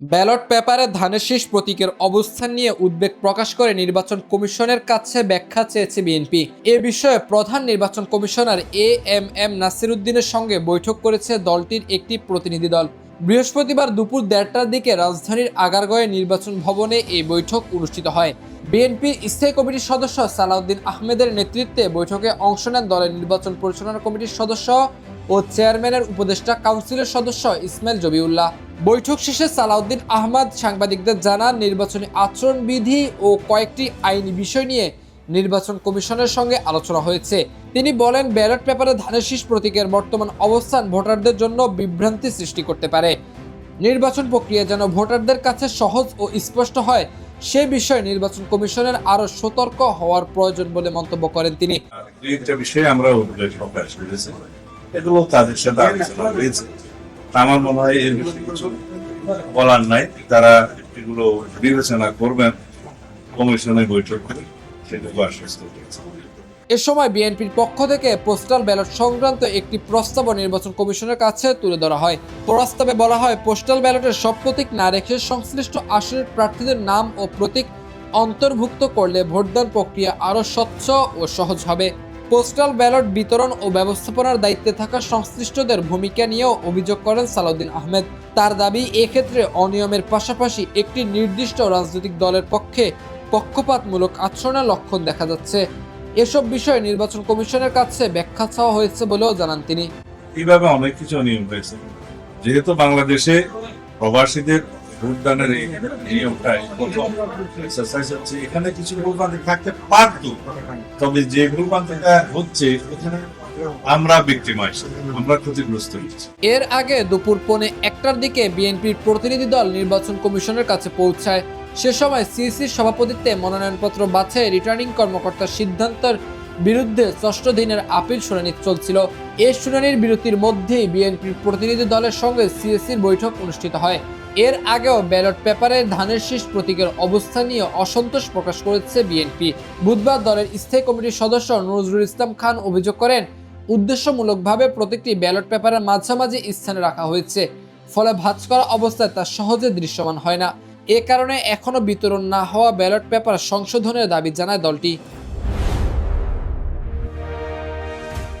Ballot পেপারে ধানের শীষ প্রতীকের অবস্থান নিয়ে উদ্বেগ প্রকাশ করে নির্বাচন কমিশনের কাছে ব্যাখ্যা চেয়েছে বিএনপি। এ বিষয়ে প্রধান নির্বাচন কমিশনার এএম নাসির উদ্দিনের সঙ্গে বৈঠক করেছে দলটির একটি প্রতিনিধি দল। বৃহস্পতিবার দুপুর ১:৩০টার দিকে রাজধানীর আগারগাঁওয়ে নির্বাচন ভবনে এই বৈঠক অনুষ্ঠিত হয়। বিএনপির স্থায়ী কমিটির সদস্য সালাউদ্দিন আহমেদের নেতৃত্বে বৈঠকে অংশ নেন দলের নির্বাচন পরিচালনা কমিটির সদস্য ও চেয়ারম্যানের উপদেষ্টা কাউন্সিলের সদস্য ইসমাইল জবিউল্লাহ। বৈঠক শেষে সালাউদ্দিন আহমদ সাংবাদিকদের জানান, নির্বাচনী আচরণবিধি ও কয়েকটি আইনি বিষয় নিয়ে নির্বাচন কমিশনের সঙ্গে আলোচনা হয়েছে। তিনি বলেন, ব্যালট পেপারে ধানের শীষ প্রতীকের বর্তমান অবস্থান ভোটারদের জন্য বিভ্রান্তি সৃষ্টি করতে পারে। নির্বাচন প্রক্রিয়া যেন ভোটারদের কাছে সহজ ও স্পষ্ট হয়, সে বিষয়ে নির্বাচন কমিশনের আরো সতর্ক হওয়ার প্রয়োজন বলে মন্তব্য করেন তিনি। একটা বিষয়ে আমরা উদ্বেগ প্রকাশ করেছি, এগুলো তাদের সাথে আলোচনা হয়েছে। আমার মনে হয় এর বিষয়ে কিছু বলার নাই, তারা এগুলো বিবেচনা করবেন কমিশনে বৈঠক করে, সেটুকু আশ্বস্ত করেছে। এ সময় বিএনপির পক্ষ থেকে পোস্টাল ব্যালট সংক্রান্ত একটি প্রস্তাব নির্বাচন কমিশনের কাছে তুলে ধরা হয়। প্রস্তাবে বলা হয়, পোস্টাল ব্যালটের সব প্রতীক না রেখে সংশ্লিষ্ট আসনের প্রার্থীদের নাম ও প্রতীক অন্তর্ভুক্ত করলে ভোটদান প্রক্রিয়া আরও স্বচ্ছ ও সহজ হবে। পোস্টাল ব্যালট বিতরণ ও ব্যবস্থাপনার দায়িত্বে থাকা সংশ্লিষ্টদের ভূমিকা নিয়েও অভিযোগ করেন সালাউদ্দিন আহমেদ। তার দাবি, এক্ষেত্রে অনিয়মের পাশাপাশি একটি নির্দিষ্ট রাজনৈতিক দলের পক্ষে পক্ষপাতমূলক আচরণের লক্ষণ দেখা যাচ্ছে। এসব বিষয়ে নির্বাচন কমিশনের কাছে ব্যাখ্যা চাওয়া হয়েছে বলেও জানান তিনি। এইভাবে অনেক কিছু নিয়ম হয়েছে, যেহেতু বাংলাদেশে প্রবাসীদের ভোটদানের এই নিয়মটাই প্রথম এক্সারসাইজ হচ্ছে, এখানে কিছু ভুলভ্রান্তি থাকতে পারত, তবে যে ভুলভ্রান্তিটা হচ্ছে এখানে আমরা ভিক্টিমাইজ, আমরা ক্ষতিগ্রস্ত হচ্ছি। এর আগে দুপুর ১:১টার দিকে বিএনপির প্রতিনিধি দল নির্বাচন কমিশনের কাছে পৌঁছায়। সে সময় সিইসির সভাপতিত্বে মনোনয়নপত্র বাছাই রিটার্নিং কর্মকর্তার সিদ্ধান্তের বিরুদ্ধে ৬ষ্ঠ দিনের আপিল শুনানি চলছিল। এই শুনানির বিরতির মধ্যেই বিএনপির প্রতিনিধি দলের সঙ্গে সিইসির বৈঠক অনুষ্ঠিত হয়। এর আগেও ব্যালট পেপারে ধানের শীষ প্রতীকের অবস্থান নিয়ে অসন্তোষ প্রকাশ করেছে বিএনপি। বুধবার দলের স্থায়ী কমিটির সদস্য নজরুল ইসলাম খান অভিযোগ করেন, উদ্দেশ্যমূলকভাবে প্রতীকটি ব্যালট পেপারের মাঝামাঝি স্থানে রাখা হয়েছে, ফলে ভাঁজ করা অবস্থায় তা সহজে দৃশ্যমান হয় না। এ কারণে এখনো বিতরণ না হওয়া ব্যালট পেপার সংশোধনের দাবি জানায় দলটি।